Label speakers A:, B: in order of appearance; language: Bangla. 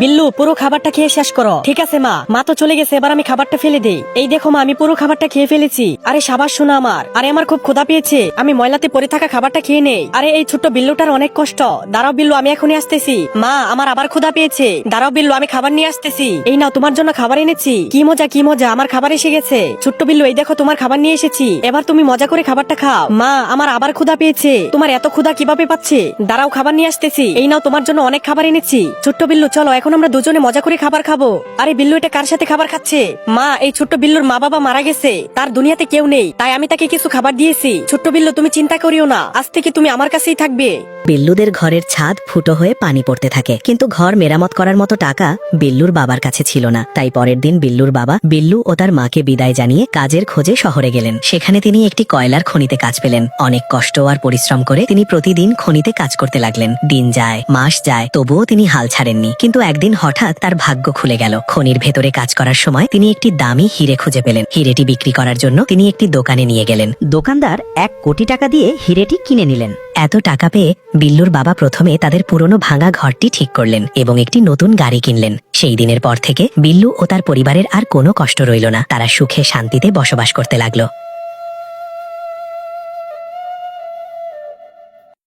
A: বিল্লু পুরো খাবারটা খেয়ে শেষ করো। ঠিক আছে মা, মা তো চলে গেছে, এবার আমি খাবারটা ফেলে দেই। এই দেখো মা, আমি পুরো খাবারটা খেয়ে ফেলেছি। আরে সাবাস শোনা আমার। আরে আমার খুব ক্ষুধা পেয়েছে, আমি ময়লাতে পড়ে থাকা খাবারটা খেয়ে নেই। আরে এই ছোট্ট বিল্লুটার অনেক কষ্ট। দাঁড়াও বিল্লু, আমি এখনই আসতেছি। মা, আমার আবার ক্ষুধা পেয়েছে। দাঁড়াও বিল্লু, আমি খাবার নিয়ে আসতেছি। এই নাও, তোমার জন্য খাবার এনেছি। কি মজা কি মজা, আমার খাবার এসে গেছে। ছোট্ট বিল্লু, এই দেখো তোমার খাবার নিয়ে এসেছি, এবার তুমি মজা করে খাবারটা খাও। মা, আমার আবার ক্ষুধা পেয়েছে। তোমার এত ক্ষুধা কিভাবে পাচ্ছে? দাঁড়াও, খাবার নিয়ে আসতেছি। এই নাও, তোমার জন্য অনেক খাবার এনেছি। ছোট্ট বিল্লু, চলো এখন আমরা দুজনে মজা করে খাবার খাবো। আরে বিল্লু, এটা কার সাথে খাবার খাচ্ছে? মা, এই ছোট্ট বিল্লুর মা বাবা মারা গেছে, তার দুনিয়াতে কেউ নেই, তাই আমি তাকে কিছু খাবার দিয়েছি। ছোট্ট বিল্লু, তুমি চিন্তা করিও না, আজ থেকে তুমি আমার কাছেই থাকবে।
B: বিল্লুদের ঘরের ছাদ ফুটো হয়ে পানি পড়তে থাকে, কিন্তু ঘর মেরামত করার মতো টাকা বিল্লুর বাবার কাছে ছিল না। তাই পরের দিন বিল্লুর বাবা বিল্লু ও তার মাকে বিদায় জানিয়ে কাজের খোঁজে শহরে গেলেন। সেখানে তিনি একটি কয়লার খনিতে কাজ পেলেন। অনেক কষ্ট আর পরিশ্রম করে তিনি প্রতিদিন খনিতে কাজ করতে লাগলেন। দিন যায়, মাস যায়, তবুও তিনি হাল ছাড়েননি। কিন্তু একদিন হঠাৎ তার ভাগ্য খুলে গেল। খনির ভেতরে কাজ করার সময় তিনি একটি দামি হিরে খুঁজে পেলেন। হিরেটি বিক্রি করার জন্য তিনি একটি দোকানে নিয়ে গেলেন।
C: দোকানদার 1 কোটি টাকা দিয়ে হিরেটি কিনে নিলেন।
B: এত টাকা পেয়ে বিল্লুর বাবা প্রথমে তাদের পুরনো ভাঙা ঘরটি ঠিক করলেন এবং একটি নতুন গাড়ি কিনলেন। সেই দিনের পর থেকে বিল্লু ও তার পরিবারের আর কোনো কষ্ট রইল না। তারা সুখে শান্তিতে বসবাস করতে লাগলো।